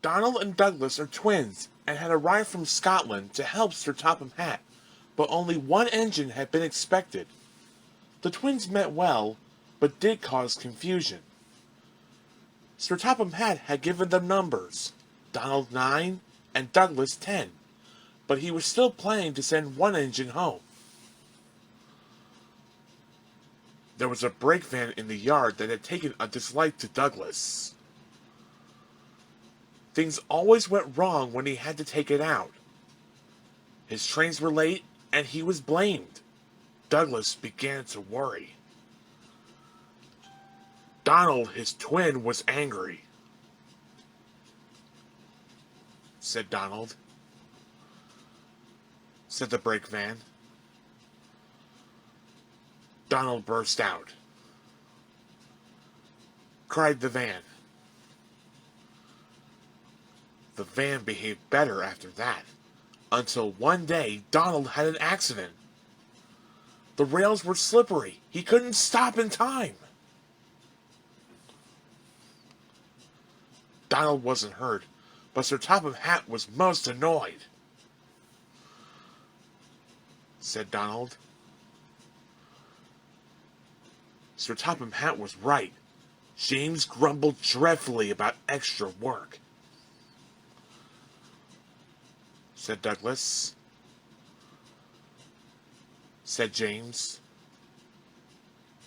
Donald and Douglas are twins and had arrived from Scotland to help Sir Topham Hatt, but only one engine had been expected. The twins met well, but did cause confusion. Sir Topham Hatt had given them numbers, Donald 9 and Douglas 10, but he was still planning to send one engine home. There was a brake van in the yard that had taken a dislike to Douglas. Things always went wrong when he had to take it out. His trains were late, and he was blamed. Douglas began to worry. Donald, his twin, was angry. Said Donald. Said the brake van. Donald burst out. Cried the van. The van behaved better after that, until one day Donald had an accident. The rails were slippery. He couldn't stop in time. Donald wasn't hurt, but Sir Topham Hatt was most annoyed. Said Donald. Sir Topham Hatt was right. James grumbled dreadfully about extra work. Said Douglas. Said James.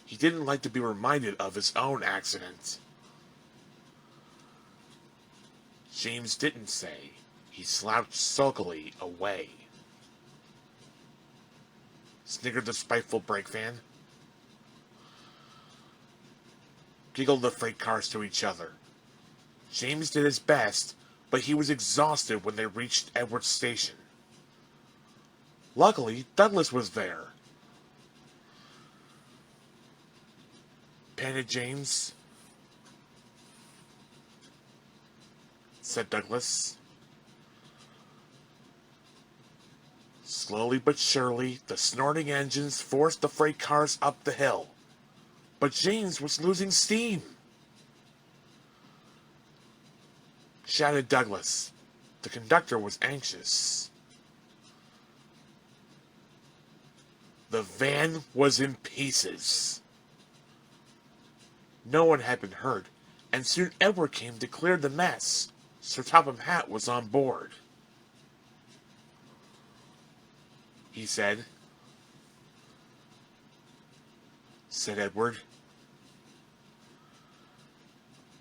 He didn't like to be reminded of his own accident. James didn't say. He slouched sulkily away. Sniggered the spiteful brake van. Giggled the freight cars to each other. James did his best, but he was exhausted when they reached Edward's station. Luckily, Douglas was there. Panted James. Said Douglas. Slowly but surely, the snorting engines forced the freight cars up the hill. But James was losing steam. Shouted Douglas. The conductor was anxious. The van was in pieces. No one had been hurt, and soon Edward came to clear the mess. Sir Topham Hatt was on board. He said. Said Edward.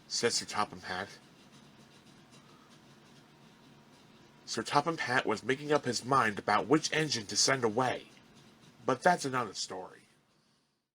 Said Sir Topham Hatt. Sir Topham Hatt was making up his mind about which engine to send away, but that's another story.